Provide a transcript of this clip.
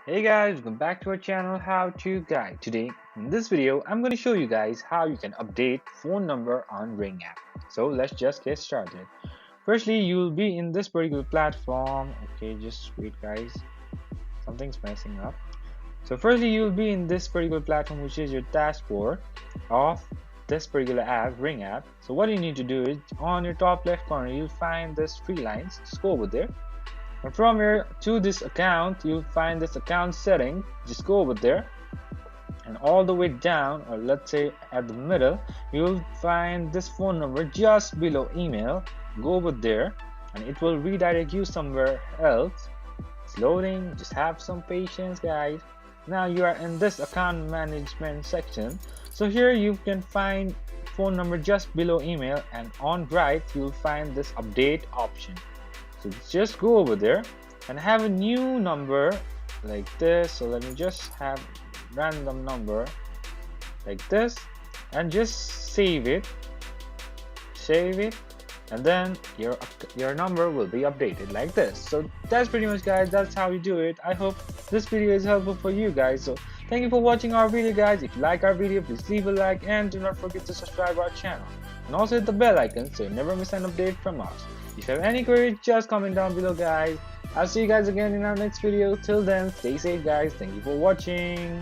Hey guys, welcome back to our channel How To Guide. Today in this video I'm going to show you guys how you can update phone number on Ring app. So let's just get started. Firstly, you'll be in this particular platform. Okay, just wait guys, something's messing up. So firstly, you'll be in this particular platform, which is your dashboard of this particular app, Ring app. So what you need to do is on your top left corner you'll find this three lines. Just go over there. And from here to this account, you'll find this account setting. Just go over there, and all the way down, or let's say at the middle, you'll find this phone number just below email. Go over there, and it will redirect you somewhere else. It's loading. Just have some patience, guys. Now you are in this account management section. So here you can find phone number just below email, and on right you'll find this update option. So just go over there and have a new number like this. So let me just have random number like this and just save it, and then your number will be updated like this. So that's pretty much, guys, that's how you do it. I hope this video is helpful for you guys. So thank you for watching our video, guys. If you like our video, please leave a like and do not forget to subscribe our channel, and also hit the bell icon so you never miss an update from us. If you have any queries, just comment down below, guys. I'll see you guys again in our next video. Till then, stay safe, guys. Thank you for watching.